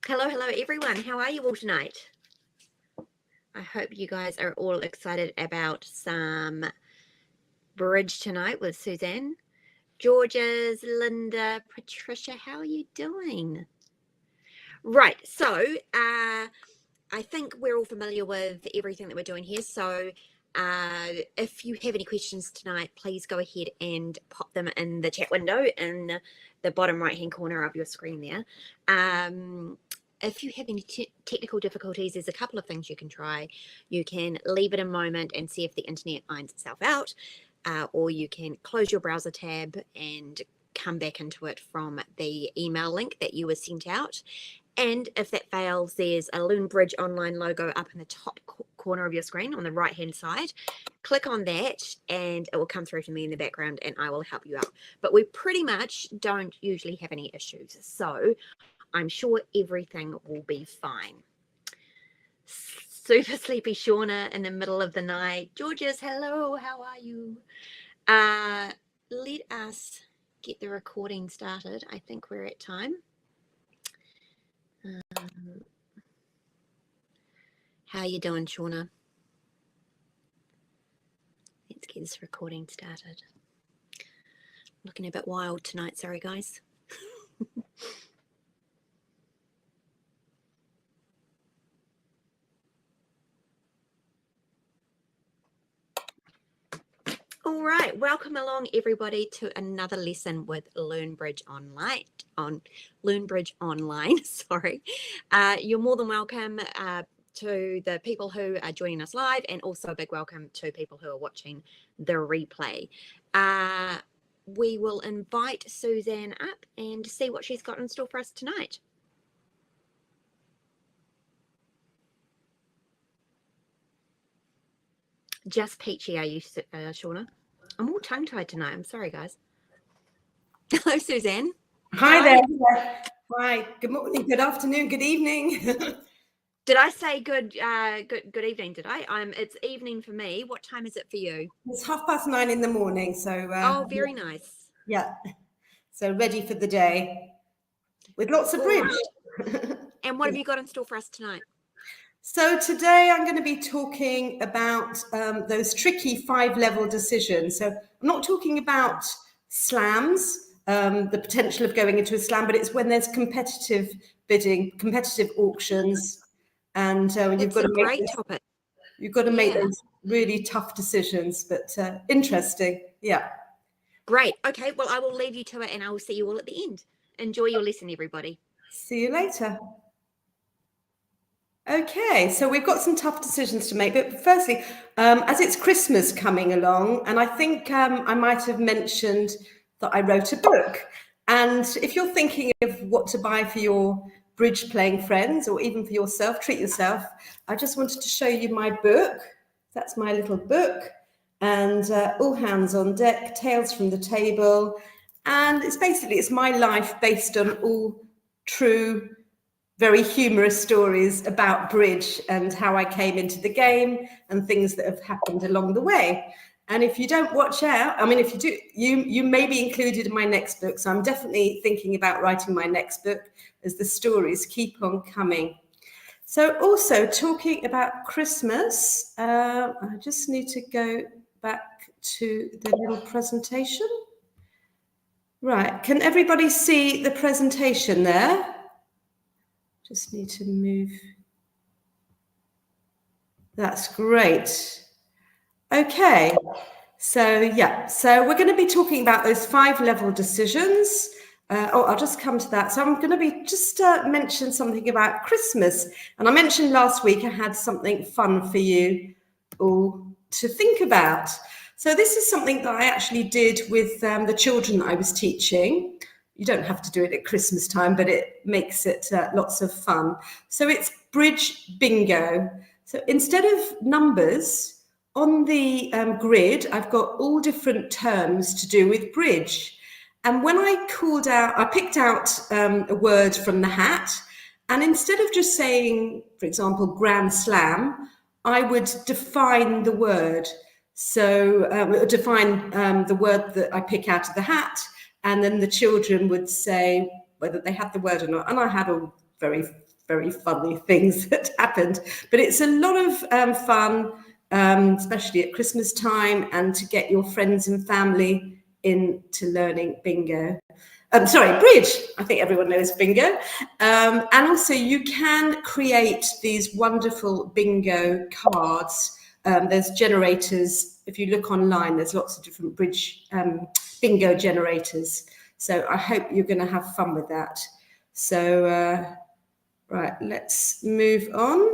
Hello everyone. How are you all tonight? I hope you guys are all excited about some bridge tonight with Suzanne. Georges, Linda, Patricia, how are you doing? Right, so I think we're all familiar with everything that we're doing here. So if you have any questions tonight, please go ahead and pop them in the chat window in the bottom right-hand corner of your screen there. If you have any technical difficulties, there's a couple of things you can try. You can leave it a moment and see if the internet finds itself out, or you can close your browser tab and come back into it from the email link that you were sent out. And if that fails, there's a Loon Bridge Online logo up in the top corner of your screen on the right-hand side. Click on that and it will come through to me in the background and I will help you out. But we pretty much don't usually have any issues. So I'm sure everything will be fine. Super sleepy Shauna in the middle of the night. Georges, hello, how are you? Let us get the recording started. I think we're at time. How you doing, Shauna? Let's get this recording started. Looking a bit wild tonight, sorry guys. All right, welcome along everybody to another lesson with Loon Bridge Online. Sorry, you're more than welcome to the people who are joining us live, and also a big welcome to people who are watching the replay. We will invite Suzanne up and see what she's got in store for us tonight. Just peachy, are you, Shauna? I'm all tongue-tied tonight. I'm sorry, guys. Hello, Suzanne. Hi there. Hi. Good morning. Good afternoon. Good evening. Did I say good evening? Did I? It's evening for me. What time is it for you? It's 9:30 in the morning. So. Oh, very nice. Yeah. So ready for the day with lots of bridge. Right. And what have you got in store for us tonight? So today I'm going to be talking about those tricky 5-level decisions. So I'm not talking about slams, the potential of going into a slam, but it's when there's competitive bidding, competitive auctions, and when you've got to make topic. You've got to make those really tough decisions, but interesting. Yeah. Great. Okay. Well, I will leave you to it, and I will see you all at the end. Enjoy your lesson, everybody. See you later. Okay, so we've got some tough decisions to make, but firstly, as it's Christmas coming along, and I think I might have mentioned that I wrote a book, and if you're thinking of what to buy for your bridge playing friends, or even for yourself, treat yourself, I just wanted to show you my book. That's my little book, and all hands on deck, tales from the table, and it's my life based on all true, very humorous stories about bridge and how I came into the game and things that have happened along the way. And if you don't watch out, I mean, if you do, you may be included in my next book. So I'm definitely thinking about writing my next book as the stories keep on coming. So also talking about Christmas, I just need to go back to the little presentation. Right, can everybody see the presentation there? Just need to move. That's great. Okay, so we're going to be talking about those 5-level decisions. I'll just come to that. So I'm going to be just mention something about Christmas. And I mentioned last week I had something fun for you all to think about. So this is something that I actually did with the children that I was teaching. You don't have to do it at Christmas time, but it makes it lots of fun. So it's bridge bingo. So instead of numbers, on the grid, I've got all different terms to do with bridge. And when I picked out a word from the hat, and instead of just saying, for example, Grand Slam, I would define the word. So define the word that I pick out of the hat, and then the children would say whether they had the word or not. And I had all very very funny things that happened. But it's a lot of fun, especially at Christmas time, and to get your friends and family into learning bingo. Sorry, bridge. I think everyone knows bingo. And also you can create these wonderful bingo cards. There's generators. If you look online, there's lots of different bridge bingo generators. So I hope you're going to have fun with that. So, right, let's move on.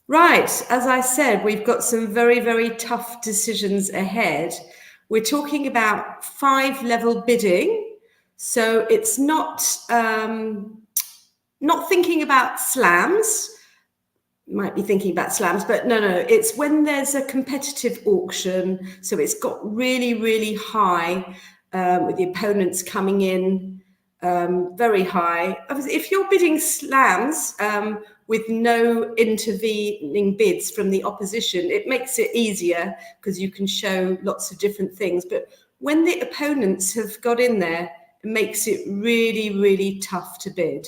Right, as I said, we've got some very, very tough decisions ahead. We're talking about 5-level bidding. So it's not thinking about slams. You might be thinking about slams, but no, it's when there's a competitive auction. So it's got really, really high with the opponents coming in very high. If you're bidding slams with no intervening bids from the opposition, it makes it easier because you can show lots of different things. But when the opponents have got in there, it makes it really, really tough to bid.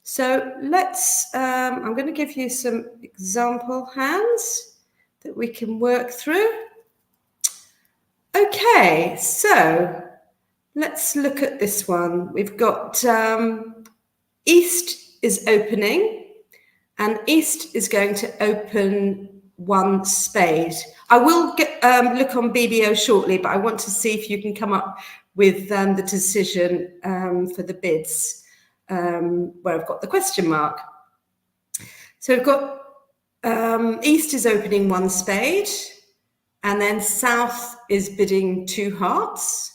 So let's, I'm going to give you some example hands that we can work through. Okay, so let's look at this one. We've got East is opening, and East is going to open 1 spade. I will look on BBO shortly, but I want to see if you can come up with the decision for the bids, where I've got the question mark. So we've got East is opening 1 spade, and then South is bidding 2 hearts.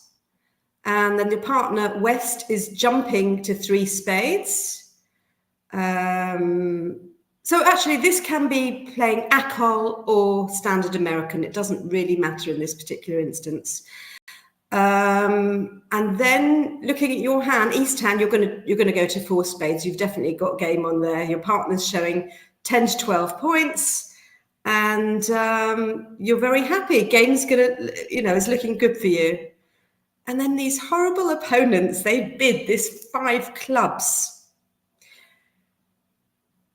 And then your partner West is jumping to 3 spades. So actually this can be playing ACOL or standard American. It doesn't really matter in this particular instance. And then looking at your hand, East hand, you're going to go to 4 spades. You've definitely got game on there. Your partner's showing 10 to 12 points, and you're very happy. Game's is looking good for you. And then these horrible opponents, they bid this 5 clubs.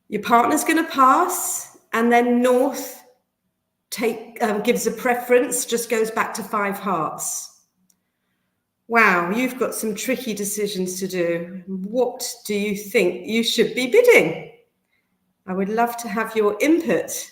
Your partner's going to pass, and then North gives a preference, just goes back to 5 hearts. Wow, you've got some tricky decisions to do. What do you think you should be bidding? I would love to have your input.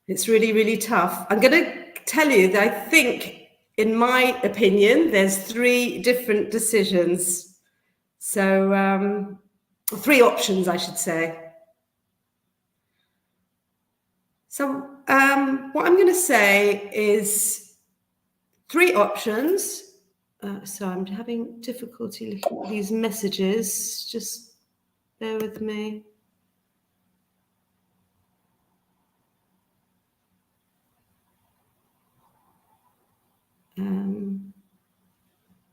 It's really, really tough. I'm going to tell you that I think, in my opinion, there's 3 different decisions. So 3 options, I should say. So what I'm going to say is 3 options. So I'm having difficulty looking at these messages. Just bear with me.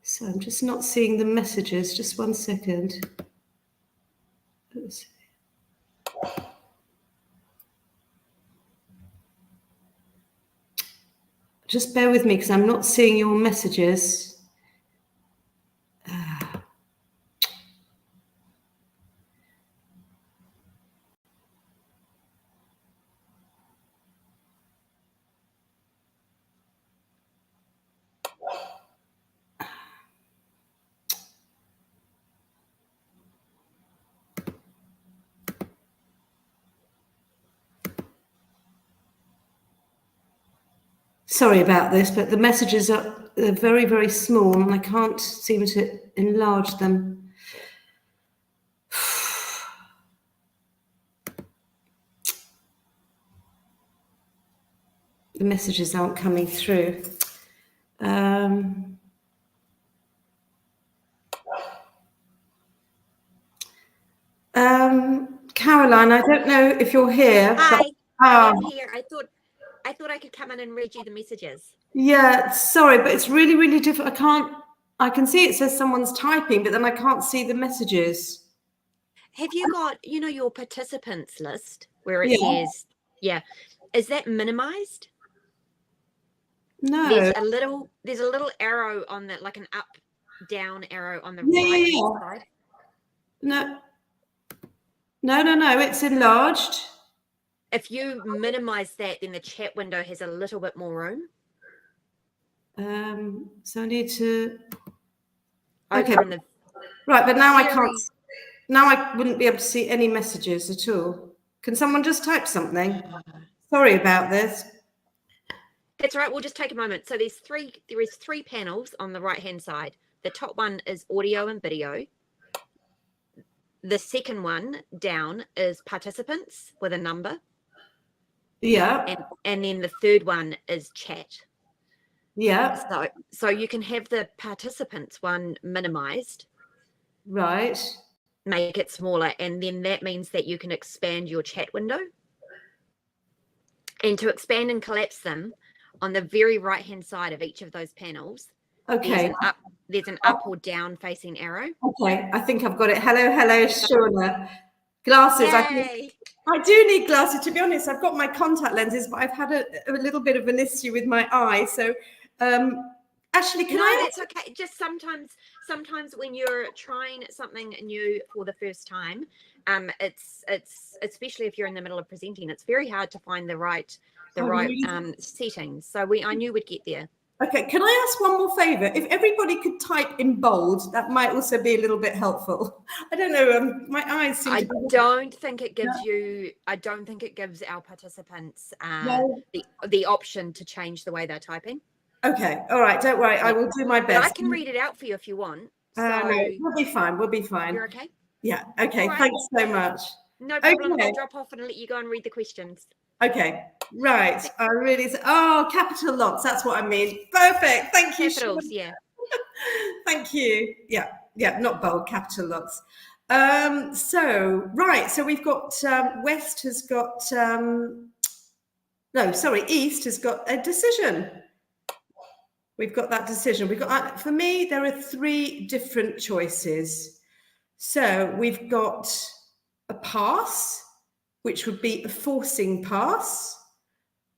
So I'm just not seeing the messages. Just 1 second. Let's see. Just bear with me because I'm not seeing your messages. Sorry about this, but the messages are very, very small and I can't seem to enlarge them. The messages aren't coming through. Caroline, I don't know if you're here. Hi, I am here. I thought I thought I could come in and read you the messages. Yeah, sorry, but it's really, really difficult. I can see it says someone's typing, but then I can't see the messages. Have you got, your participants list where it Yeah. says, yeah, is that minimized? No. There's a little arrow on that, like an up, down arrow on the right hand side. No. No, it's enlarged. If you minimize that, then the chat window has a little bit more room. So I need to. Okay. Right, but now I can't. Now I wouldn't be able to see any messages at all. Can someone just type something? Sorry about this. That's right. We'll just take a moment. So there is three panels on the right hand side. The top one is audio and video. The second one down is participants with a number. Yeah. And then the third one is chat. Yeah. So you can have the participants one minimized. Right. Make it smaller, and then that means that you can expand your chat window. And to expand and collapse them, on the very right hand side of each of those panels, okay, there's an up or down facing arrow. Okay, I think I've got it. Hello, Shauna. Glasses. I do need glasses, to be honest. I've got my contact lenses, but I've had a little bit of an issue with my eye. So Ashley, that's okay. Just sometimes when you're trying something new for the first time, it's especially if you're in the middle of presenting, it's very hard to find the right settings. So I knew we'd get there. Okay, can I ask one more favor? If everybody could type in bold, that might also be a little bit helpful. I don't know. My eyes seem to be... I don't think it gives our participants the option to change the way they're typing. Okay, all right, don't worry. I will do my best. But I can read it out for you if you want. No, we'll be fine. You're okay? Yeah, okay. Right. Thanks so much. No problem. Okay. I'll drop off and let you go and read the questions. Okay, right. Capital locks. That's what I mean. Perfect. Thank you. Capitals, yeah. Thank you. Yeah, not bold, capital locks. So we've got East has got a decision. We've got that decision. For me, there are three different choices. So we've got a pass, which would be a forcing pass.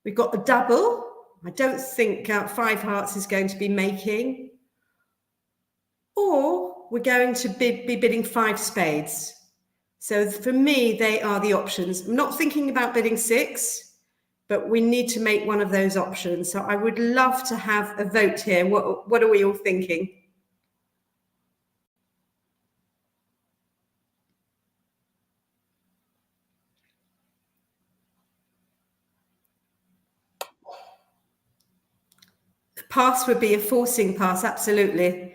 We've got a double. I don't think 5 hearts is going to be making. Or we're going to be bidding 5 spades. So for me, they are the options. I'm not thinking about bidding 6, but we need to make one of those options. So I would love to have a vote here. What are we all thinking? Pass would be a forcing pass, absolutely.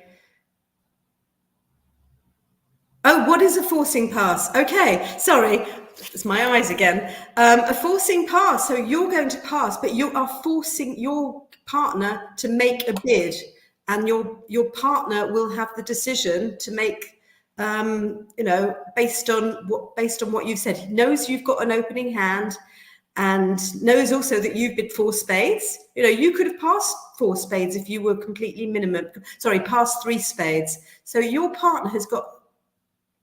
Oh, what is a forcing pass? Okay, sorry, it's my eyes again. A forcing pass, so you're going to pass, but you are forcing your partner to make a bid, and your partner will have the decision to make, based on what you've said. He knows you've got an opening hand, and knows also that you've bid 4 spades. You could have passed 4 spades if you were completely passed 3 spades. So your partner has got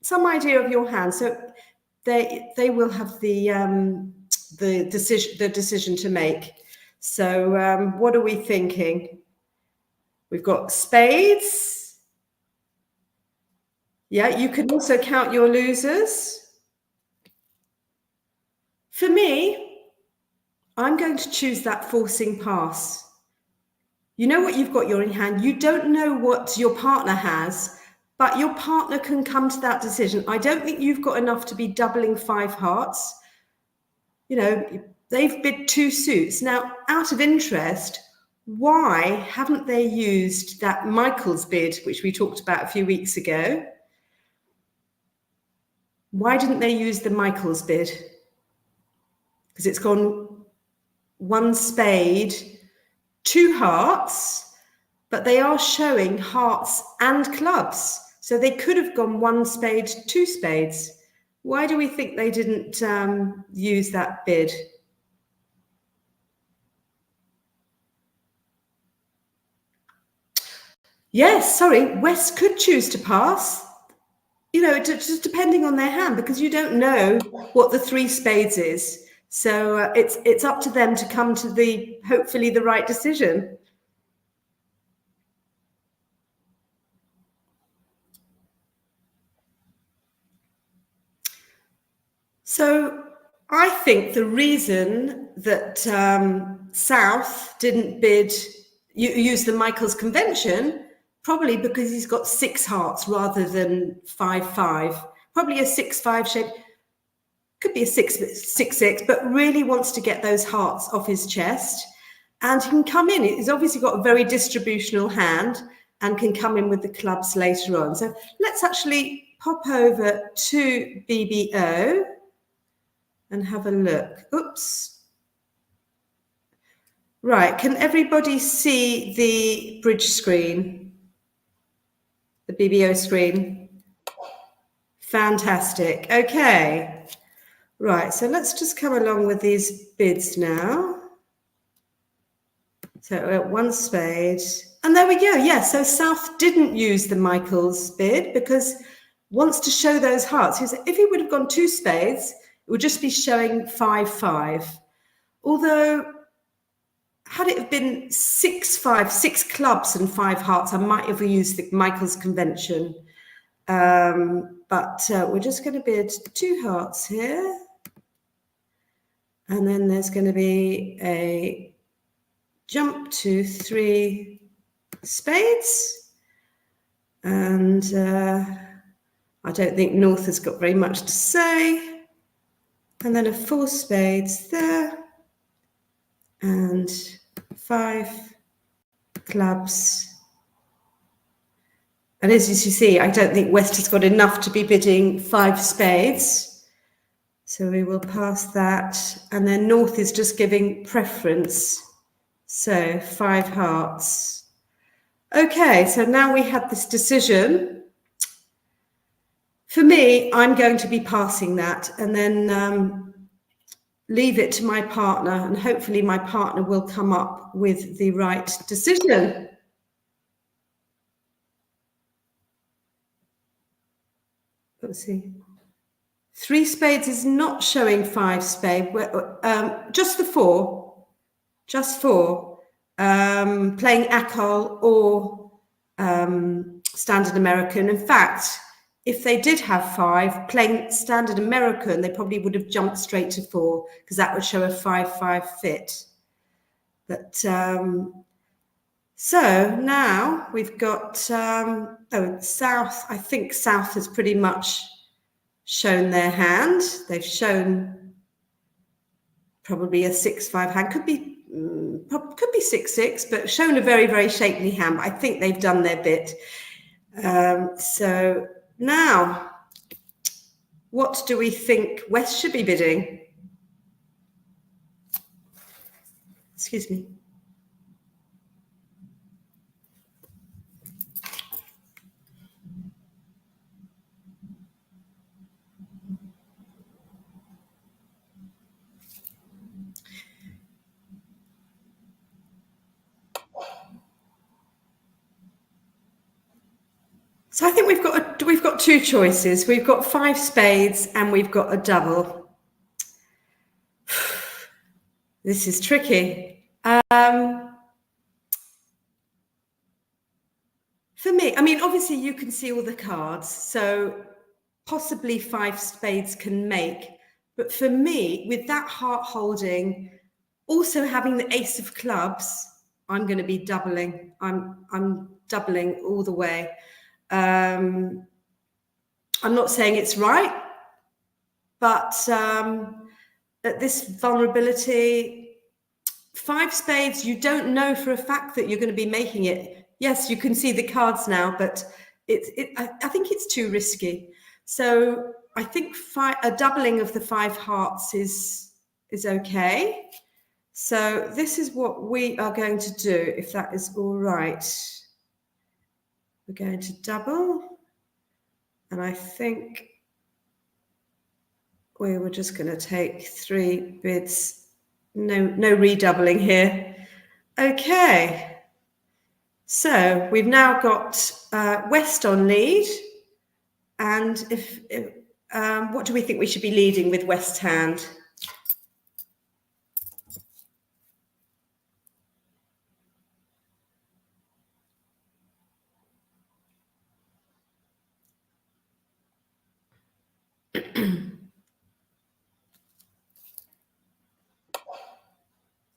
some idea of your hand. So they will have the decision to make. So what are we thinking? We've got spades. Yeah, you can also count your losers. For me, I'm going to choose that forcing pass. You know what you've got in hand. You don't know what your partner has, but your partner can come to that decision. I don't think you've got enough to be doubling 5 hearts. They've bid 2 suits. Now, out of interest, why haven't they used that Michael's bid, which we talked about a few weeks ago? Why didn't they use the Michael's bid? Because it's gone 1 spade, 2 hearts, but they are showing hearts and clubs. So they could have gone 1 spade, 2 spades. Why do we think they didn't use that bid? Yes, sorry, West could choose to pass. You know, just depending on their hand, because you don't know what the 3 spades is. So it's up to them to come to hopefully the right decision. So I think the reason that South didn't use the Michael's convention, probably because he's got 6 hearts rather than 5-5. Probably a 6-5 shape. Could be a 6-6, but really wants to get those hearts off his chest. And he can come in. He's obviously got a very distributional hand and can come in with the clubs later on. So let's actually pop over to BBO and have a look. Oops. Right, can everybody see the bridge screen? The BBO screen? Fantastic. Okay. Right, so let's just come along with these bids now. So we're at 1 spade. And there we go. Yeah, so South didn't use the Michael's bid because wants to show those hearts. If he would have gone 2 spades, it would just be showing 5-5. Although, had it have been 6-5, 6 clubs and 5 hearts, I might have used the Michael's convention. But we're just going to bid 2 hearts here. And then there's going to be a jump to 3 spades. And I don't think North has got very much to say. And then a 4 spades there. And 5 clubs. And as you see, I don't think West has got enough to be bidding 5 spades. So we will pass that. And then North is just giving preference. So 5 hearts. Okay, so now we have this decision. For me, I'm going to be passing that and then leave it to my partner, and hopefully my partner will come up with the right decision. Let's see. 3 spades is not showing 5 spade. Just the 4. Just 4. Playing Akal or Standard American. In fact, if they did have 5, playing Standard American, they probably would have jumped straight to 4 because that would show a 5-5 fit. But so now we've got South. I think South has pretty much shown their hand. They've shown probably a 6-5 hand. Could be 6-6, but shown a very, very shapely hand. But I think they've done their bit. So now, what do we think West should be bidding? Excuse me. So I think we've got 2 choices. We've got 5 spades and we've got a double. This is tricky. For me, I mean, obviously you can see all the cards, so possibly 5 spades can make. But for me, with that heart holding, also having the ace of clubs, I'm going to be doubling. I'm doubling all the way. I'm not saying it's right, but at this vulnerability, 5 spades, you don't know for a fact that you're going to be making it. Yes, you can see the cards now, but I think it's too risky. So I think a doubling of the 5 hearts is okay. So this is what we are going to do, if that is all right. We're going to double, and I think we were just going to take 3 bids. No redoubling here. Okay. So we've now got West on lead. And what do we think we should be leading with West hand?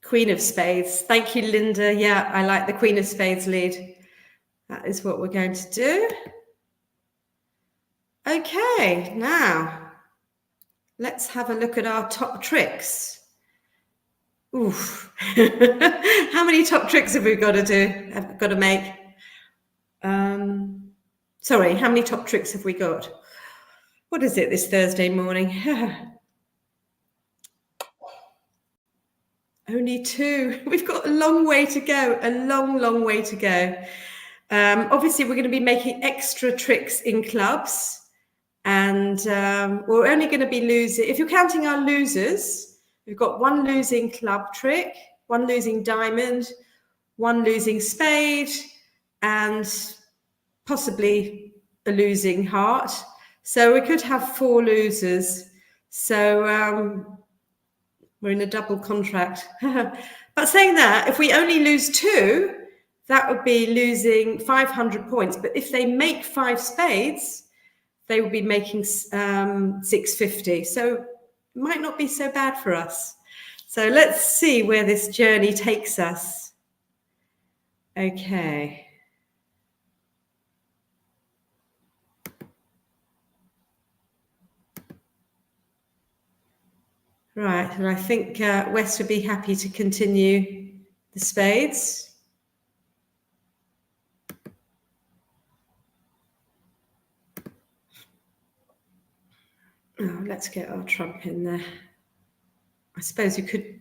Queen of Spades. Thank you, Linda. Yeah, I like the Queen of Spades lead. That is what we're going to do. Okay, now let's have a look at our top tricks. Oof. How many top tricks have we got to do? Have got to make? Sorry, how many top tricks have we got? What is it this Thursday morning? Only 2. We've got a long way to go, a long way to go. Obviously, we're going to be making extra tricks in clubs, and we're only going to be losing, if you're counting our losers, we've got 1 losing club trick, 1 losing diamond, 1 losing spade, and possibly a losing heart. So we could have 4 losers. So we're in a double contract. But saying that, if we only lose 2, that would be losing 500 points. But if they make 5 spades, they will be making 650. So it might not be so bad for us. So let's see where this journey takes us. Okay. Right, and I think Wes would be happy to continue the spades. Oh, let's get our trump in there. I suppose you could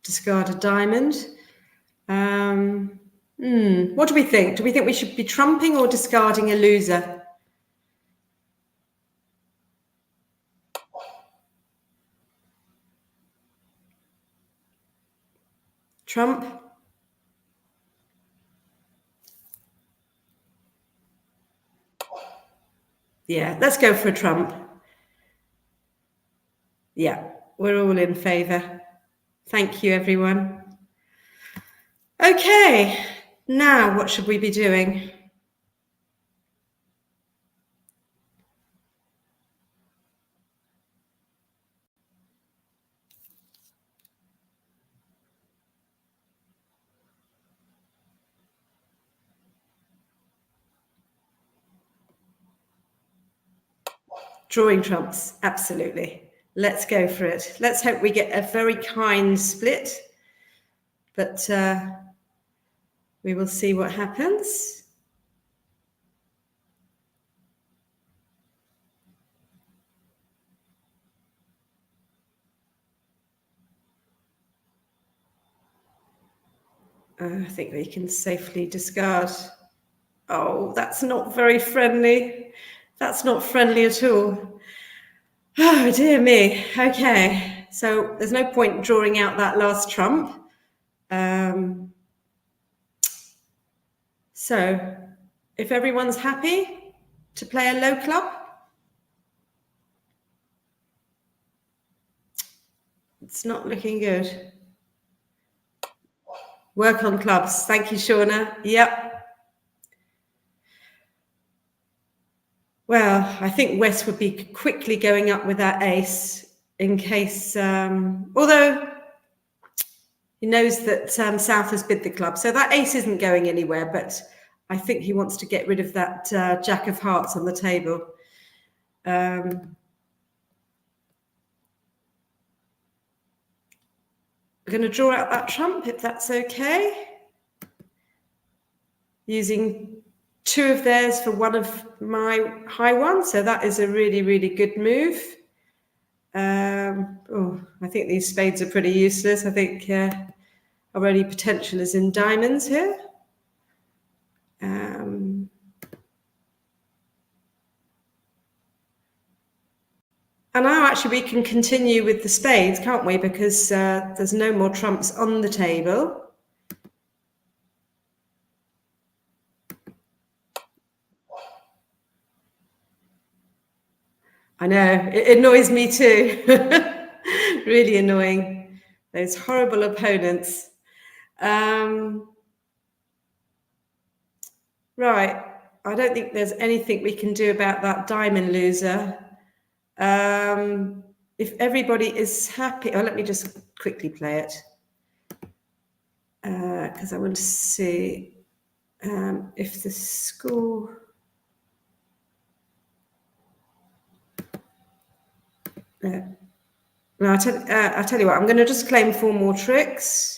discard a diamond. What do we think? Do we think we should be trumping or discarding a loser? Trump. Yeah, let's go for a trump. Yeah, we're all in favour. Thank you, everyone. Okay, now what should we be doing? Drawing trumps, absolutely. Let's go for it. Let's hope we get a very kind split, but we will see what happens. I think we can safely discard. Oh, that's not very friendly. That's not friendly at all. Oh, dear me. Okay, so there's no point drawing out that last trump. So if everyone's happy to play a low club, it's not looking good. Work on clubs. Thank you, Shauna. Yep. Well, I think Wes would be quickly going up with that ace in case, although he knows that South has bid the club. So that ace isn't going anywhere, but I think he wants to get rid of that Jack of Hearts on the table. We're going to draw out that trump, if that's okay. Using 2 of theirs for 1 of my high ones. So that is a really, really good move. I think these spades are pretty useless. I think our only potential is in diamonds here. And now actually we can continue with the spades, can't we? Because there's no more trumps on the table. I know, it annoys me too. Really annoying. Those horrible opponents. Right, I don't think there's anything we can do about that diamond loser. If everybody is happy, let me just quickly play it. Because I want to see if the score... No, I'll tell you what, I'm going to just claim 4 more tricks.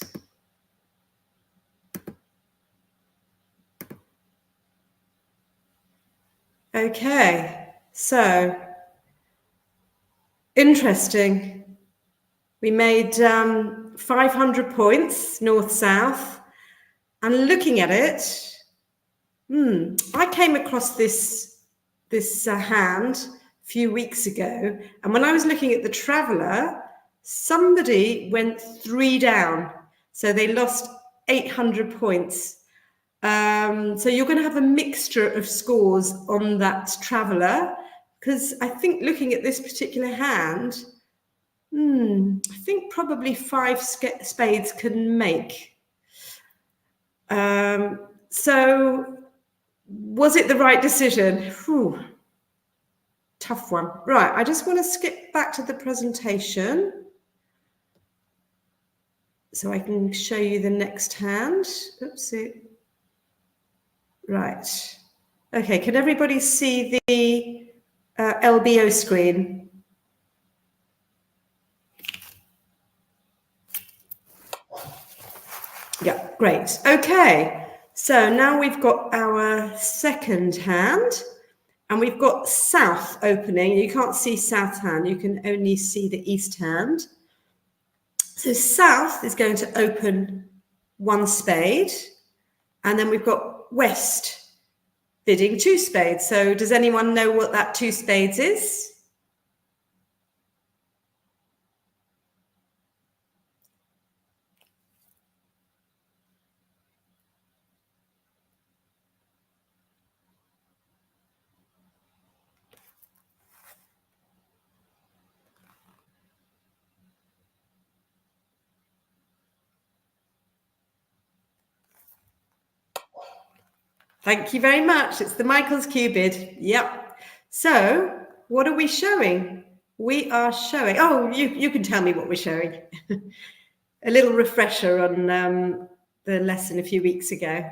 Okay, so interesting. We made 500 points, north-south, and looking at it, I came across this hand a few weeks ago, and when I was looking at the Traveller, somebody went 3 down, so they lost 800 points. So you're going to have a mixture of scores on that Traveller, because I think looking at this particular hand, I think probably 5 spades can make. So was it the right decision? Whew. Tough one. Right, I just want to skip back to the presentation so I can show you the next hand. Oopsie. Right. Okay, can everybody see the LBO screen? Yeah, great. Okay, so now we've got our second hand. And we've got south opening. You can't see south hand. You can only see the east hand. So south is going to open 1 spade. And then we've got west bidding 2 spades. So does anyone know what that 2 spades is? Thank you very much. It's the Michael's Cupid. Yep. So what are we showing? We are showing, you can tell me what we're showing. A little refresher on the lesson a few weeks ago.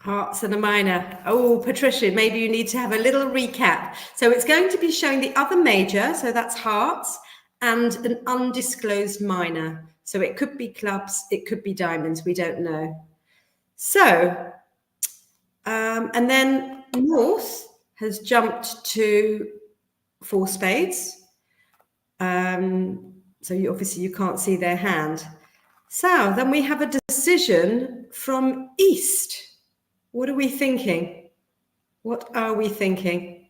Hearts and a minor. Oh, Patricia, maybe you need to have a little recap. So it's going to be showing the other major, so that's hearts, and an undisclosed minor. So it could be clubs, it could be diamonds, we don't know. So, and then north has jumped to 4 spades. So obviously you can't see their hand. So then we have a decision from east. What are we thinking? What are we thinking?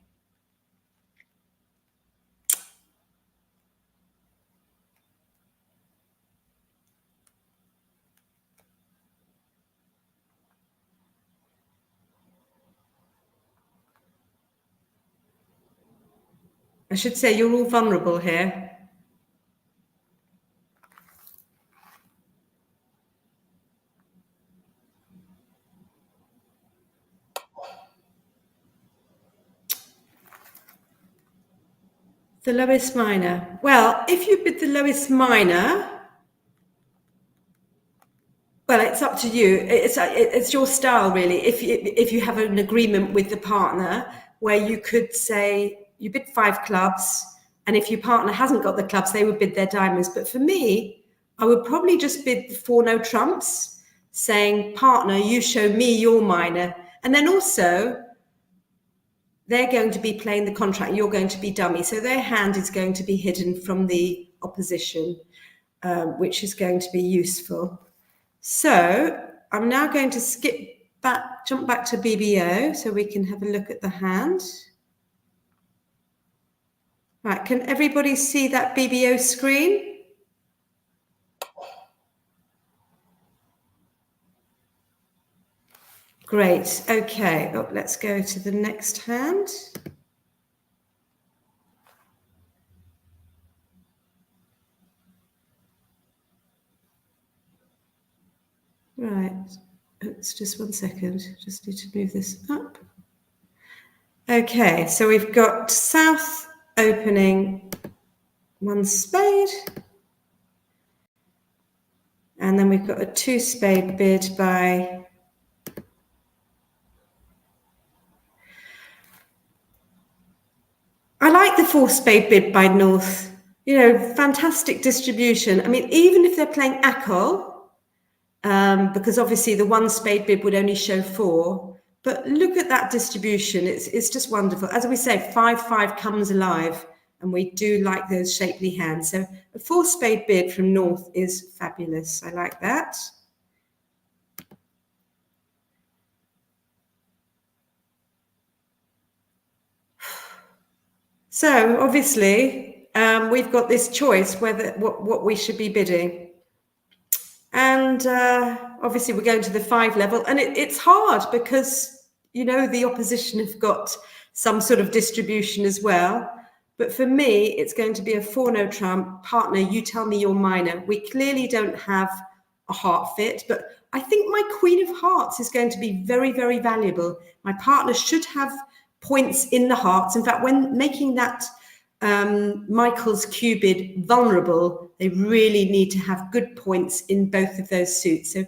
I should say you're all vulnerable here. The lowest minor. Well, if you bid the lowest minor, well, it's up to you. It's your style, really. If you have an agreement with the partner where you could say you bid 5 clubs, and if your partner hasn't got the clubs, they would bid their diamonds. But for me, I would probably just bid 4 no trumps, saying, partner, you show me your minor. And then also, they're going to be playing the contract, you're going to be dummy. So their hand is going to be hidden from the opposition, which is going to be useful. So I'm now going to skip jump back to BBO so we can have a look at the hand. Right, can everybody see that BBO screen? Great, okay, let's go to the next hand. Right, it's just 1 second, just need to move this up. Okay, so we've got South opening 1 spade, and then we've got a 2 spade bid by I like the 4 spade bid by North. You know, fantastic distribution. I mean, even if they're playing Akol, because obviously the 1 spade bid would only show 4. But look at that distribution. It's just wonderful. As we say, 5-5 comes alive, and we do like those shapely hands. So a 4 spade bid from North is fabulous. I like that. So obviously, we've got this choice whether what we should be bidding. And obviously we're going to the 5 level, and it's hard because, you know, the opposition have got some sort of distribution as well. But for me, it's going to be a 4-no trump. Partner, you tell me your minor. We clearly don't have a heart fit, but I think my queen of hearts is going to be very, very valuable. My partner should have points in the hearts. In fact, when making that Michael's Cupid vulnerable, they really need to have good points in both of those suits. So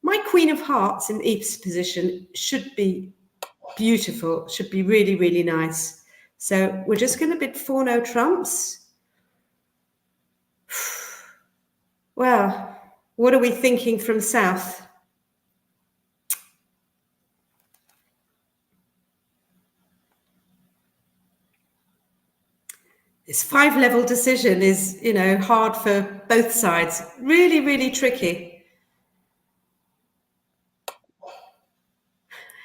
my queen of hearts in Eve's position should be beautiful, should be really, really nice. So we're just going to bid 4-no trumps. Well, what are we thinking from South? This 5-level decision is, you know, hard for both sides. Really, really tricky.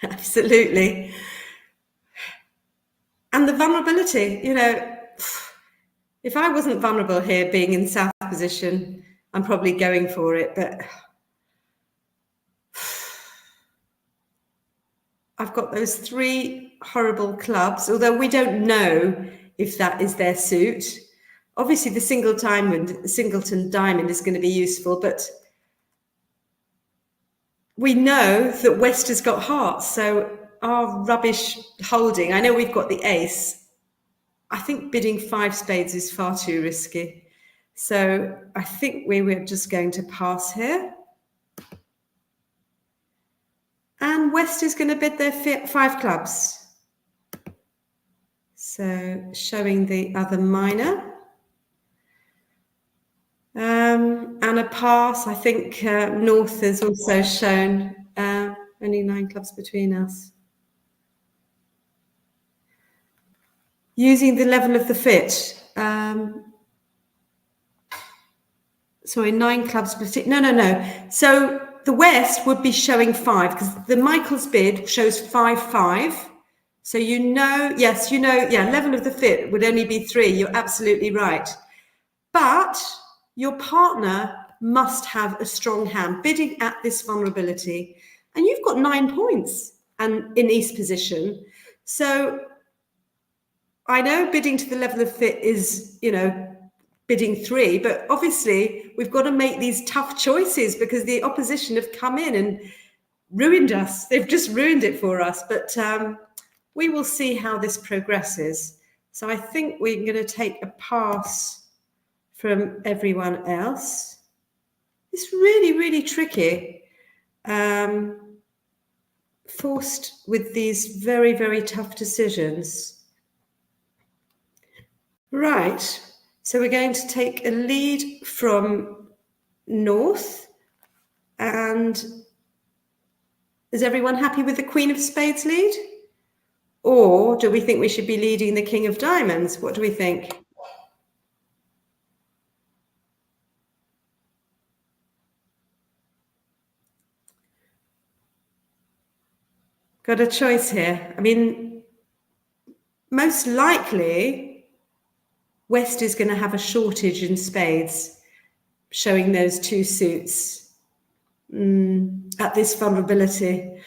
Absolutely. And the vulnerability, you know, if I wasn't vulnerable here being in South position, I'm probably going for it, but I've got those 3 horrible clubs, although we don't know if that is their suit. Obviously, the singleton diamond is going to be useful, but we know that West has got hearts, so our rubbish holding, I know we've got the ace. I think bidding 5 spades is far too risky. So I think we were just going to pass here. And West is going to bid their 5 clubs. So showing the other minor. And a pass. I think North has also shown only 9 clubs between us. Using the level of the fit. Sorry, 9 clubs. No. So the West would be showing 5 because the Michael's bid shows 5-5. So you know, yes, you know, yeah, level of the fit would only be 3. You're absolutely right. But your partner must have a strong hand bidding at this vulnerability. And you've got 9 points and in East position. So I know bidding to the level of fit is, you know, bidding 3, but obviously we've got to make these tough choices because the opposition have come in and ruined us. They've just ruined it for us, but we will see how this progresses. So I think we're going to take a pass from everyone else. It's really, really tricky. Forced with these very, very tough decisions. Right. So we're going to take a lead from North. And is everyone happy with the Queen of Spades lead? Or do we think we should be leading the King of Diamonds? What do we think? got a choice here. I mean, most likely, West is going to have a shortage in spades, showing those two suits at this vulnerability.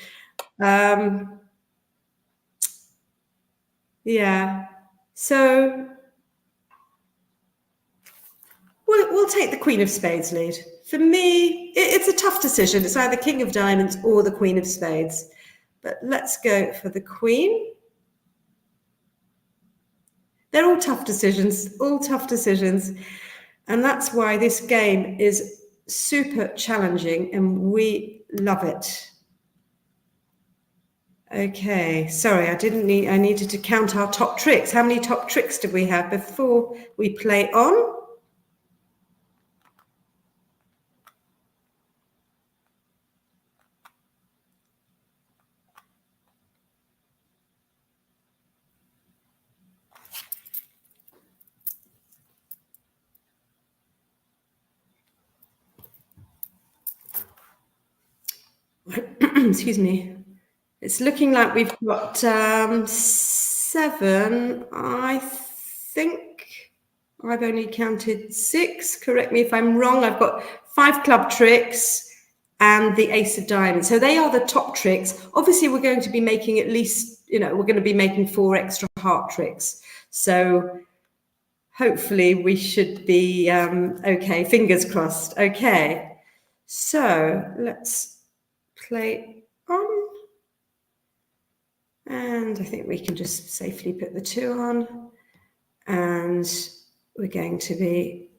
Yeah, so we'll take the Queen of Spades lead. For me, it's a tough decision. It's either King of Diamonds or the Queen of Spades. But let's go for the Queen. They're all tough decisions, And that's why this game is super challenging and we love it. Okay, sorry, I needed to count our top tricks. How many top tricks did we have before we play on? Excuse me. It's looking like we've got 7. I think I've only counted 6. Correct me if I'm wrong. I've got 5 club tricks and the Ace of Diamonds. So they are the top tricks. Obviously, we're going to be making at least, we're going to be making 4 extra heart tricks. So hopefully we should be okay. Fingers crossed. Okay. So let's play on. And I think we can just safely put the 2 on. And we're going to be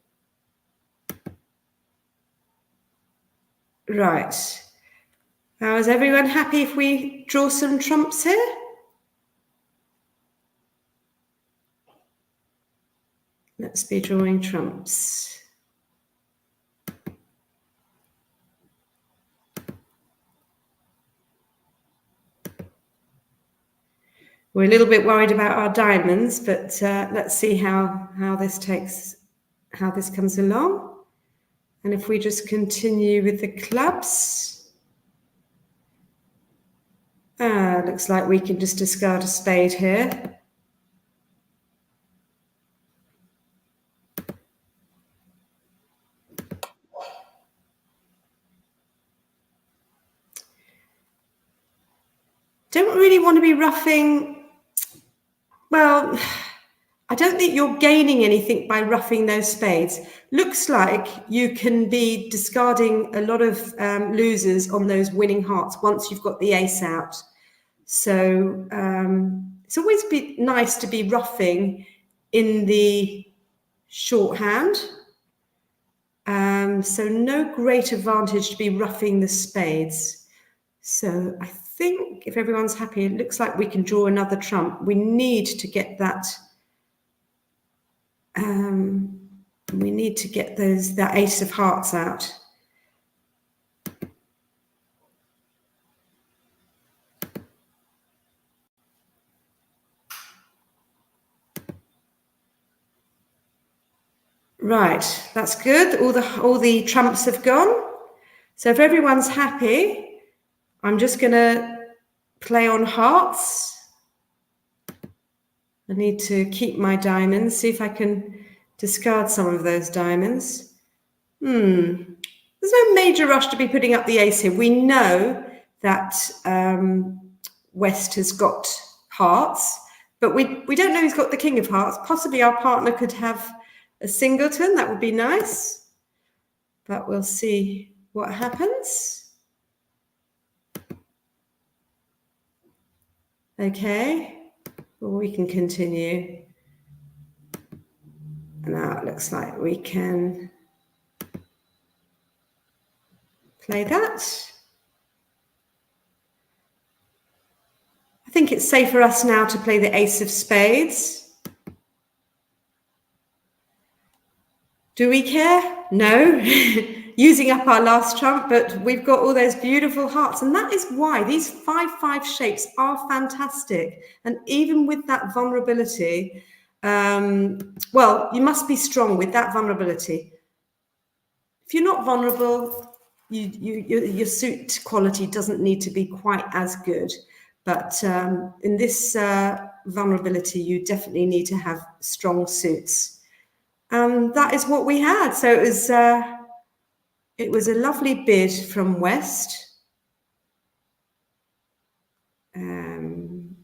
right. Now, is everyone happy if we draw some trumps here? Let's be drawing trumps. We're a little bit worried about our diamonds, but let's see how this comes along. And if we just continue with the clubs, looks like we can just discard a spade here. Don't really want to be roughing. Well, I don't think you're gaining anything by roughing those spades. Looks like you can be discarding a lot of losers on those winning hearts once you've got the ace out. So it's always nice to be roughing in the shorthand. So no great advantage to be roughing the spades. So I think if everyone's happy, it looks like we can draw another trump. We need to get that. We need to get that Ace of Hearts out. Right, that's good. All the trumps have gone. So if everyone's happy, I'm just going to play on hearts. I need to keep my diamonds, see if I can discard some of those diamonds. There's no major rush to be putting up the ace here. We know that West has got hearts, but we don't know he's got the King of Hearts. Possibly our partner could have a singleton. That would be nice, but we'll see what happens. Okay, well, we can continue. Now it looks like we can play that. I think it's safe for us now to play the Ace of Spades. Do we care? No. Using up our last trump, but we've got all those beautiful hearts. And that is why these 5-5 shapes are fantastic. And even with that vulnerability, well, you must be strong with that vulnerability. If you're not vulnerable, your suit quality doesn't need to be quite as good. But in this vulnerability, you definitely need to have strong suits. That is what we had. So it was a lovely bid from West.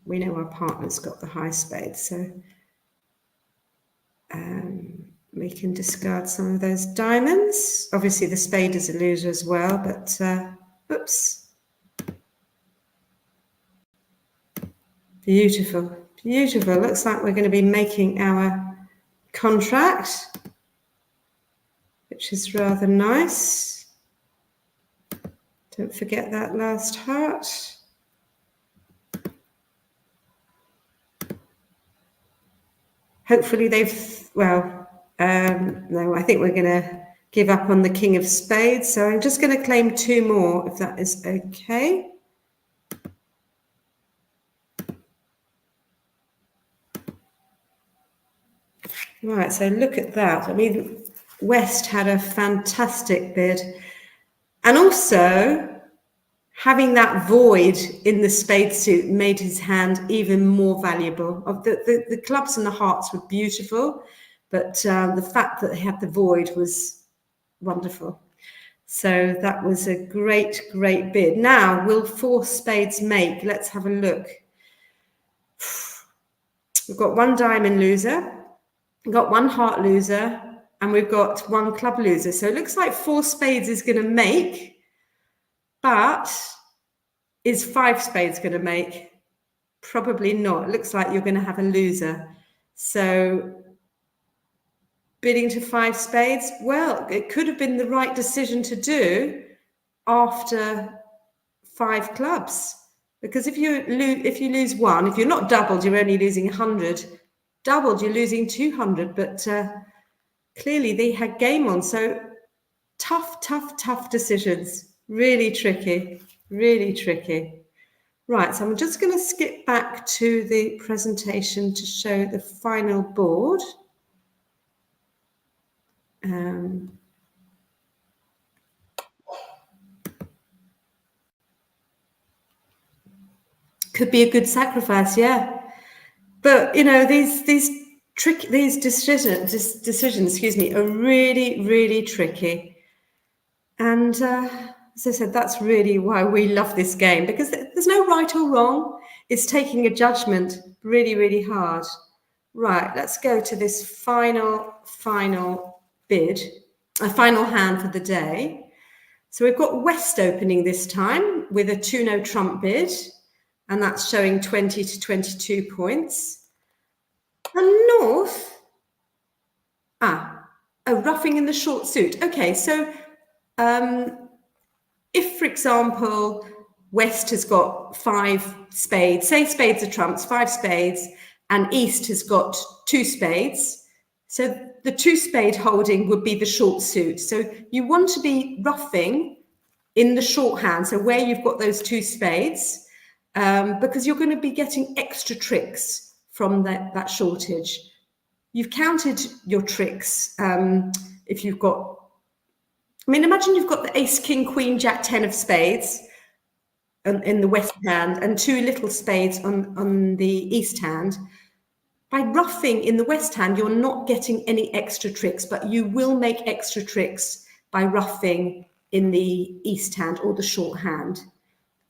We know our partner's got the high spade, so we can discard some of those diamonds. Obviously, the spade is a loser as well, but oops. Beautiful, beautiful. Looks like we're going to be making our contract, which is rather nice. Don't forget that last heart. Hopefully they've, well, no, I think we're going to give up on the king of spades. So I'm just going to claim 2 more, if that is okay. Right, so look at that. I mean, West had a fantastic bid. And also, having that void in the spade suit made his hand even more valuable. The clubs and the hearts were beautiful, but the fact that he had the void was wonderful. So that was a great, great bid. Now, will 4 spades make? Let's have a look. We've got 1 diamond loser, we've got 1 heart loser, and we've got 1 club loser. So it looks like 4 spades is going to make, but is 5 spades going to make? Probably not. It looks like you're going to have a loser. So bidding to 5 spades, well, it could have been the right decision to do after 5 clubs. Because if you lose 1, if you're not doubled, you're only losing 100. Doubled, you're losing 200. But clearly they had game on. So tough decisions. Really tricky. Really tricky. Right, so I'm just going to skip back to the presentation to show the final board. Could be a good sacrifice, yeah. But you know, these decisions, excuse me, are really, really tricky. And as I said, that's really why we love this game, because there's no right or wrong. It's taking a judgment really, really hard. Right, let's go to this final bid, a final hand for the day. So we've got West opening this time with a 2-no trump bid, and that's showing 20 to 22 points. And North, roughing in the short suit. Okay, so if, for example, West has got 5 spades, say spades are trumps, 5 spades, and East has got 2 spades, so the 2 spade holding would be the short suit. So you want to be roughing in the shorthand, so where you've got those 2 spades, because you're going to be getting extra tricks from that shortage. You've counted your tricks if you've got, I mean, imagine you've got the ace, king, queen, jack, 10 of spades in the west hand and 2 little spades on the east hand. By roughing in the west hand, you're not getting any extra tricks, but you will make extra tricks by roughing in the east hand or the short hand.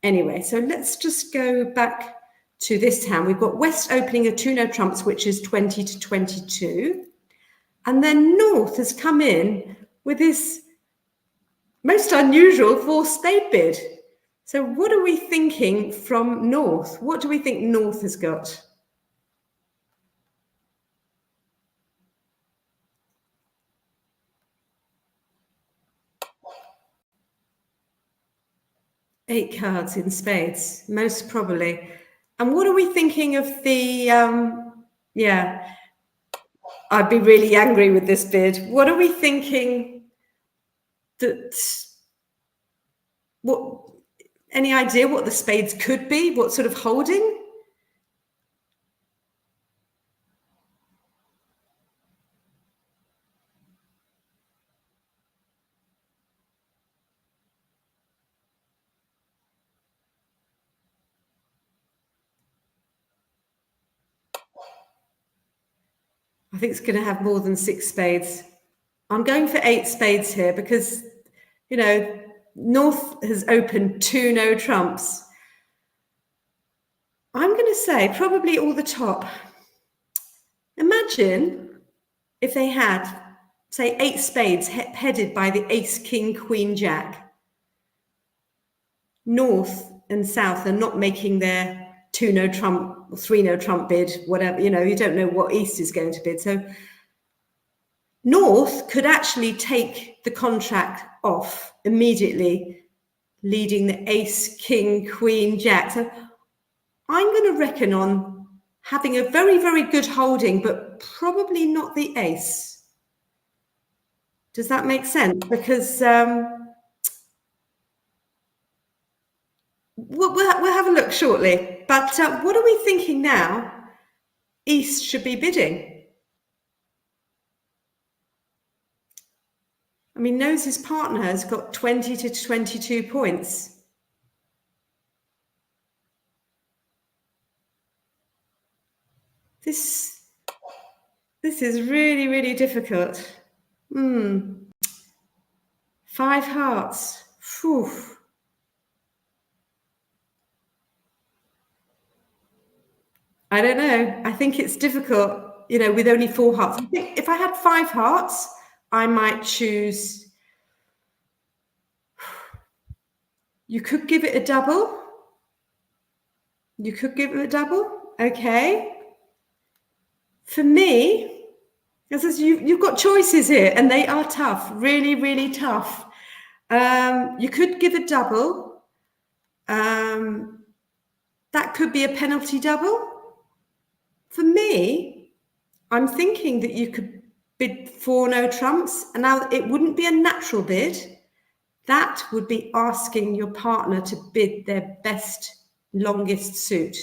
Anyway, so let's just go back to this hand. We've got West opening a 2-no trumps, which is 20 to 22. And then North has come in with this most unusual 4 spade bid. So what are we thinking from North? What do we think North has got? Eight cards in spades, most probably. And what are we thinking of the, I'd be really angry with this bid. What are we thinking any idea what the spades could be? What sort of holding? I think it's going to have more than 6 spades. I'm going for 8 spades here because, you know, North has opened 2 no trumps. I'm going to say probably all the top. Imagine if they had, say, 8 spades headed by the ace, king, queen, jack. North and South are not making their 2 no trump, 3 no trump bid, whatever, you know, you don't know what East is going to bid. So North could actually take the contract off immediately, leading the ace, king, queen, jack. So I'm going to reckon on having a very, very good holding, but probably not the ace. Does that make sense? Because we'll have a look shortly. But what are we thinking now? East should be bidding. I mean, Nose's partner has got 20 to 22 points. This is really, really difficult. 5 hearts. Whew. I don't know. I think it's difficult, you know, with only 4 hearts. I think if I had 5 hearts, I might choose. You could give it a double. You could give it a double. Okay. For me, as you've got choices here, and they are tough, really, really tough. You could give a double. That could be a penalty double. For me, I'm thinking that you could bid 4 no trumps, and now it wouldn't be a natural bid. That would be asking your partner to bid their best, longest suit.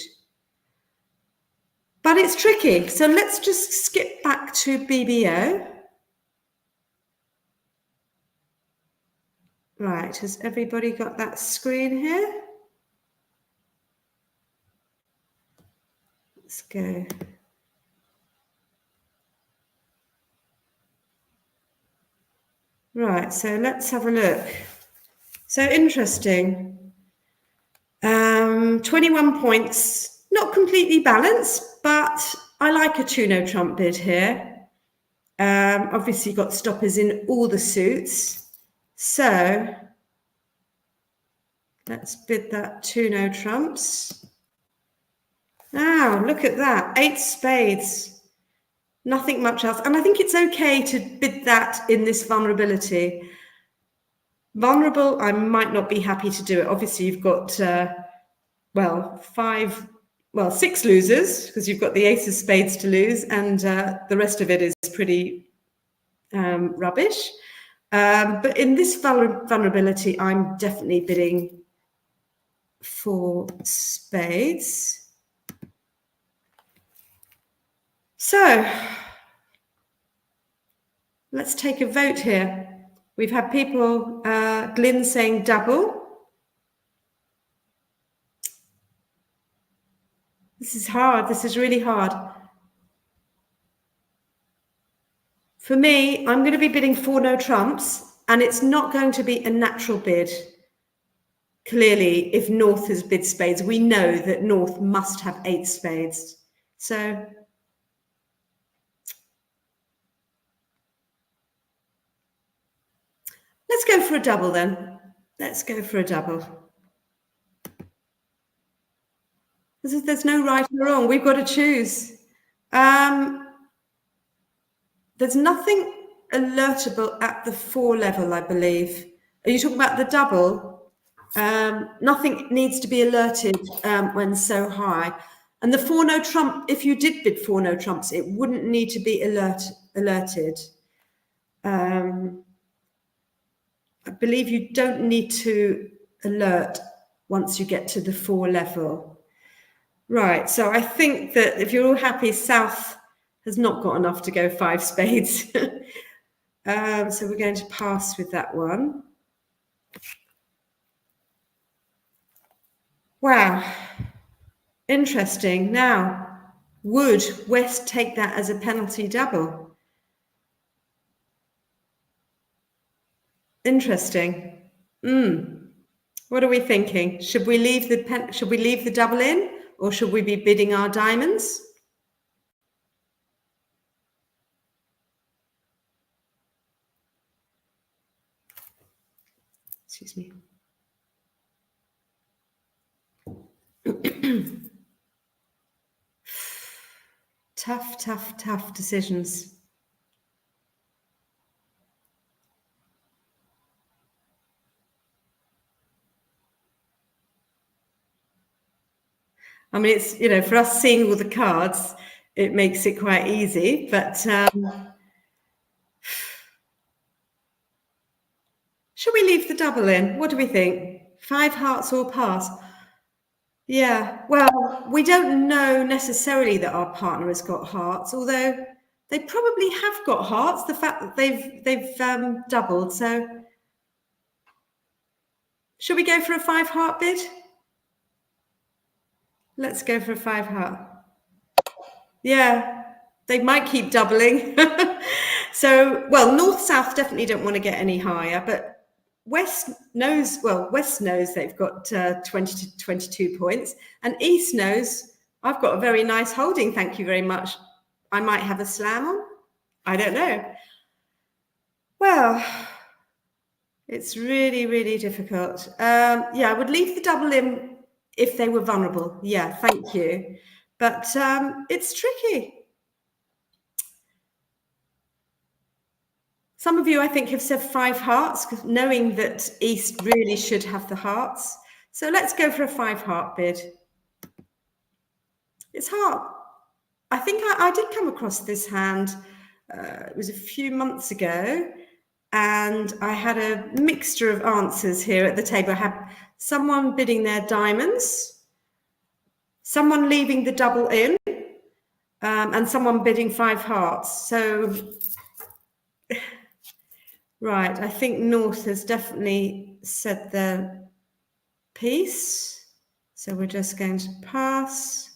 But it's tricky. So let's just skip back to BBO. Right, has everybody got that screen here? Let's go. Right, so let's have a look. So interesting. 21 points, not completely balanced, but I like a 2 no trump bid here. Obviously got stoppers in all the suits. So let's bid that 2 no trumps. Now, look at that, 8 spades, nothing much else. And I think it's okay to bid that in this vulnerability. Vulnerable, I might not be happy to do it. Obviously, you've got, 6 losers, because you've got the ace of spades to lose, and the rest of it is pretty rubbish. But in this vulnerability, I'm definitely bidding 4 spades. So let's take a vote here. We've had people, Glyn saying double. This is hard. This is really hard. For me, I'm going to be bidding 4 no trumps, and it's not going to be a natural bid. Clearly, if North has bid spades, we know that North must have 8 spades. So let's go for a double then. Let's go for a double. There's no right or wrong. We've got to choose. There's nothing alertable at the 4 level, I believe. Are you talking about the double? Nothing needs to be alerted when so high. And the 4 no trump, if you did bid 4 no trumps, it wouldn't need to be alerted. I believe you don't need to alert once you get to the 4 level. Right, so I think that if you're all happy, South has not got enough to go 5 spades. So we're going to pass with that one. Wow, interesting. Now, Would West take that as a penalty double? Interesting. What are we thinking? Should we leave the double in, or should we be bidding our diamonds? Excuse me. Tough decisions. I mean, it's, you know, for us seeing all the cards, it makes it quite easy, but should we leave the double in? What do we think? 5 hearts or pass? Yeah, well, we don't know necessarily that our partner has got hearts, although they probably have got hearts, the fact that they've doubled. So should we go for a 5 heart bid? Let's go for a 5 heart. Yeah, they might keep doubling. So, well, north-south definitely don't want to get any higher, but West knows they've got 20 to 22 points, and East knows I've got a very nice holding, thank you very much. I might have a slam on. I don't know. Well, it's really, really difficult. Yeah, I would leave the double in if they were vulnerable. Yeah, thank you. But it's tricky. Some of you, I think, have said 5 hearts, knowing that East really should have the hearts. So let's go for a 5 heart bid. It's hard. I think I did come across this hand. It was a few months ago, and I had a mixture of answers here at the table. I had someone bidding their diamonds, someone leaving the double in, and someone bidding 5 hearts. So, right, I think North has definitely said their piece. So we're just going to pass.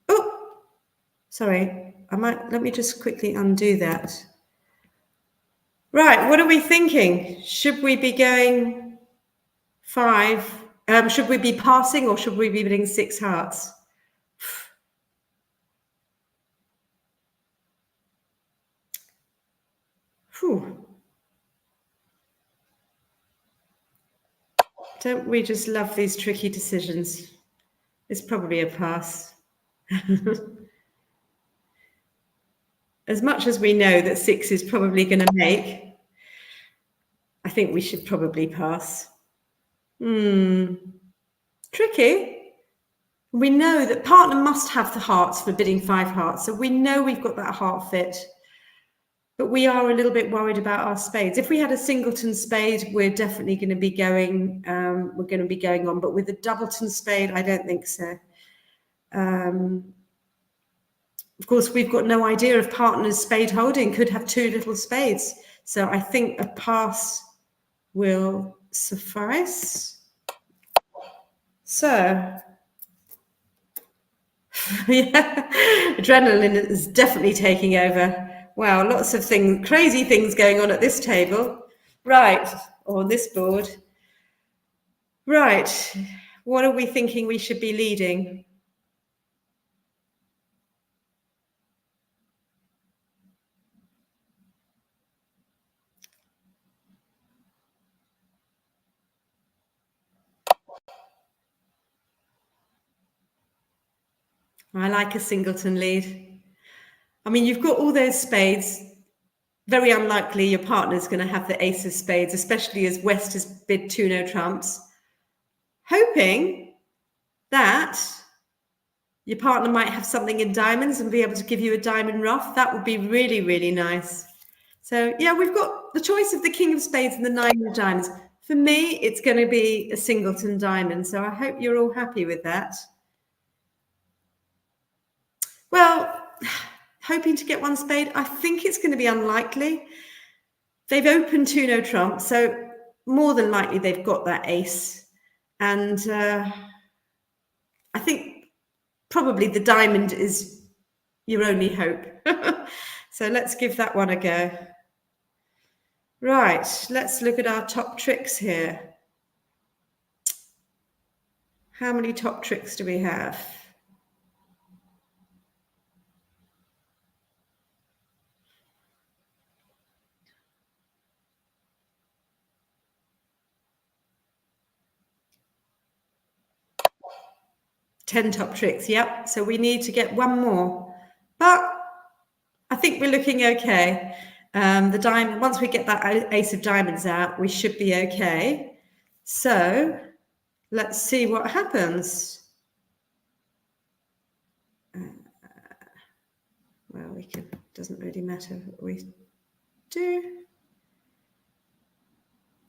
Oh, sorry, let me just quickly undo that. Right, what are we thinking? Should we be going 5? Should we be passing, or should we be bidding 6 hearts? Whew. Don't we just love these tricky decisions? It's probably a pass. As much as we know that 6 is probably going to make, I think we should probably pass. Tricky. We know that partner must have the hearts for bidding 5 hearts. So we know we've got that heart fit. But we are a little bit worried about our spades. If we had a singleton spade, we're definitely going to be going, on. But with a doubleton spade, I don't think so. Of course, we've got no idea if partner's spade holding could have 2 little spades. So I think a pass will suffice. So, yeah, adrenaline is definitely taking over. Wow, lots of crazy things going on at this table. Right, or on this board. Right, what are we thinking we should be leading? I like a singleton lead. I mean, you've got all those spades. Very unlikely your partner's going to have the ace of spades, especially as West has bid 2 no trumps. Hoping that your partner might have something in diamonds and be able to give you a diamond ruff. That would be really, really nice. So, yeah, we've got the choice of the king of spades and the 9 of diamonds. For me, it's going to be a singleton diamond. So I hope you're all happy with that. Well, hoping to get 1 spade. I think it's going to be unlikely. They've opened 2 no trump, so more than likely they've got that ace. And I think probably the diamond is your only hope. So let's give that one a go. Right, let's look at our top tricks here. How many top tricks do we have? Ten top tricks, yep. So we need to get one more. But I think we're looking okay. The diamond, once we get that ace of diamonds out, we should be okay. So let's see what happens. Well, we can, doesn't really matter what we do.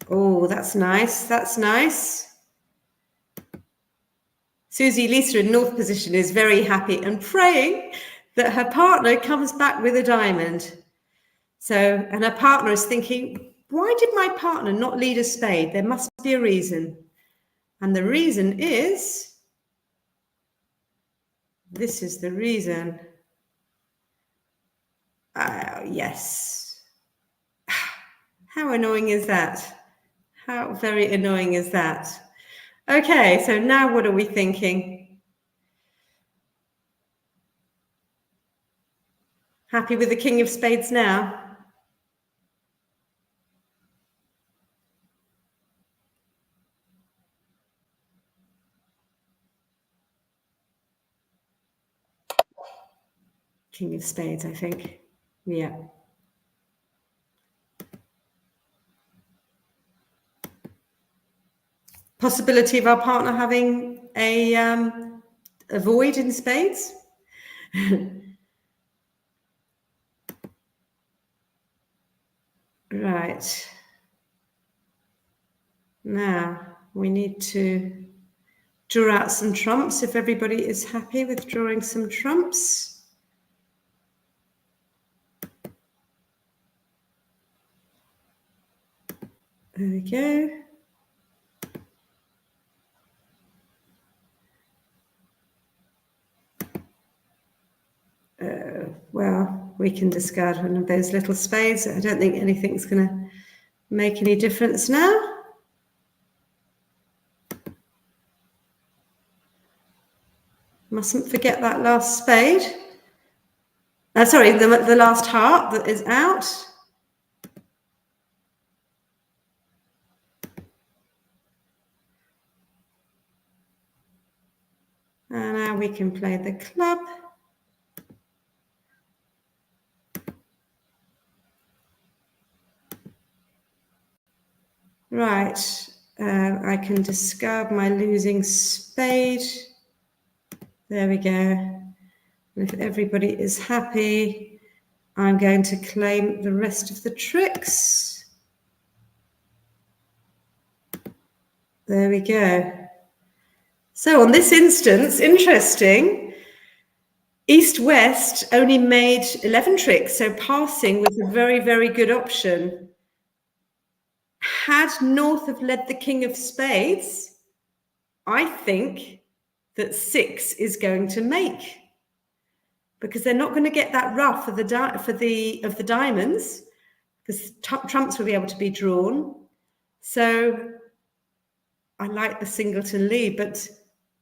Oh, that's nice. That's nice. Susie Lisa in North position is very happy and praying that her partner comes back with a diamond. So, and her partner is thinking, why did my partner not lead a spade? There must be a reason. And the reason is, this is the reason. Yes. How annoying is that? How very annoying is that? Okay, so now what are we thinking? Happy with the King of Spades now? King of Spades, I think. Yeah. Possibility of our partner having a void in spades? Right. Now we need to draw out some trumps if everybody is happy with drawing some trumps. There we go. Well, we can discard one of those little spades. I don't think anything's going to make any difference now. Mustn't forget that last spade. Sorry, the last heart that is out. And now we can play the club. Right, I can discard my losing spade. There we go. And if everybody is happy, I'm going to claim the rest of the tricks. There we go. So on this instance, interesting, East-West only made 11 tricks, so passing was a very, very good option. Had North have led the King of Spades, I think that 6 is going to make, because they're not going to get that ruff of the diamonds, because trumps will be able to be drawn. So I like the singleton lead, but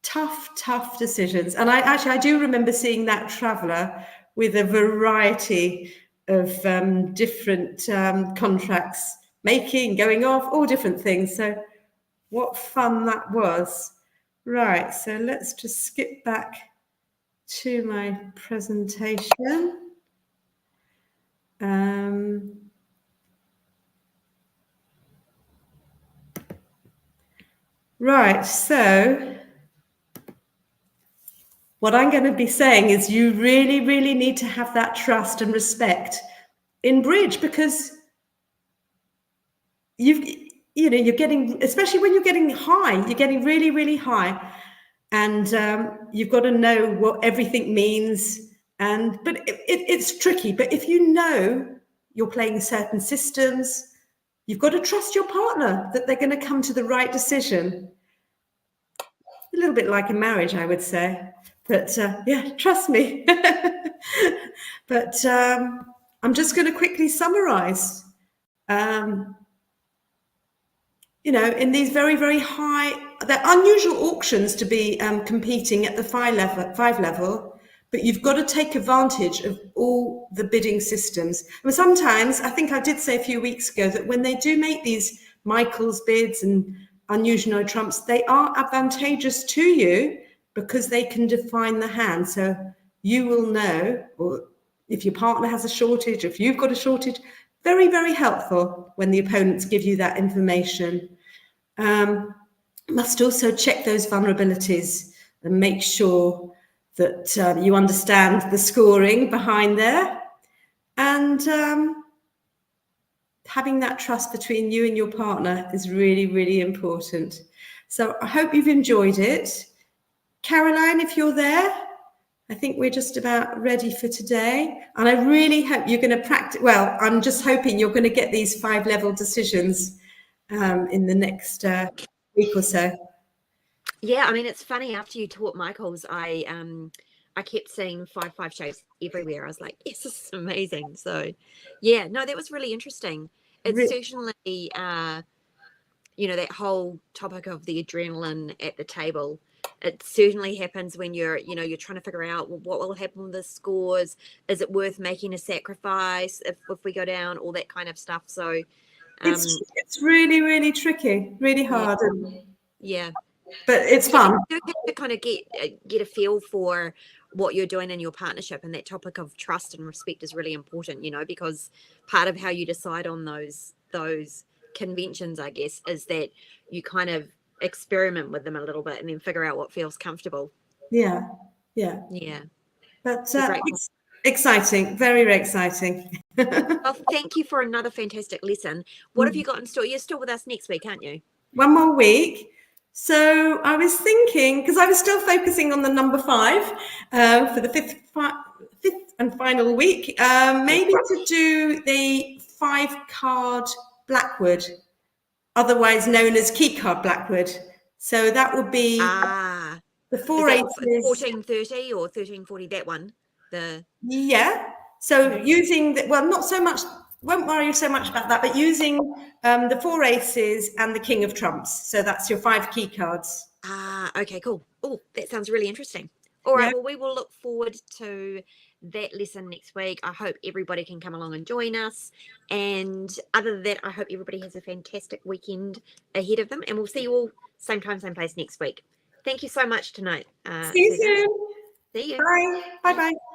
tough decisions. And I do remember seeing that traveller with a variety of different contracts, making, going off, all different things. So what fun that was. Right, so let's just skip back to my presentation. Right, so what I'm going to be saying is you really, really need to have that trust and respect in bridge, because you're getting, especially when you're getting high, you're getting really, really high, and you've got to know what everything means. But it's tricky. But if you know you're playing certain systems, you've got to trust your partner that they're going to come to the right decision. A little bit like a marriage, I would say. But yeah, trust me. But I'm just going to quickly summarize. You know, in these very, very high, they're unusual auctions to be competing at the five level, but you've got to take advantage of all the bidding systems. And sometimes, I think I did say a few weeks ago that when they do make these Michael's bids and unusual no trumps, they are advantageous to you because they can define the hand. So you will know, or if your partner has a shortage, if you've got a shortage, very, very helpful when the opponents give you that information. Must also check those vulnerabilities and make sure that you understand the scoring behind there, and having that trust between you and your partner is really, really important. So I hope you've enjoyed it. Caroline, if you're there, I think we're just about ready for today. And I really hope you're going to practice. Well, I'm just hoping you're going to get these 5-level decisions in the next week or so. Yeah, I mean, it's funny, after you taught Michael's, I kept seeing 5-5 shapes everywhere. I was like, yes, this is amazing. So yeah, no, that was really interesting. It's certainly you know, that whole topic of the adrenaline at the table, it certainly happens when you're trying to figure out, well, what will happen with the scores, is it worth making a sacrifice if we go down, all that kind of stuff. So it's really, really tricky, really hard. Yeah, but it's fun. You do have to kind of get a feel for what you're doing in your partnership, and that topic of trust and respect is really important, you know, because part of how you decide on those conventions, I guess, is that you kind of experiment with them a little bit and then figure out what feels comfortable. Yeah. But it's exciting, very, very exciting. Well, thank you for another fantastic lesson. What have you got in store? You're still with us next week, aren't you? One more week. So I was thinking, because I was still focusing on the number 5 for the fifth and final week, maybe to do the 5-card Blackwood, otherwise known as key card Blackwood. So that would be the 4 aces. 1430 or 1340, that one. Yeah. So using well, not so much, won't worry so much about that, but using the 4 aces and the king of trumps. So that's your 5 key cards. Okay, cool. Oh, that sounds really interesting. All right, well, we will look forward to that lesson next week. I hope everybody can come along and join us. And other than that, I hope everybody has a fantastic weekend ahead of them. And we'll see you all same time, same place next week. Thank you so much tonight. See you soon. See you. Bye. Bye-bye.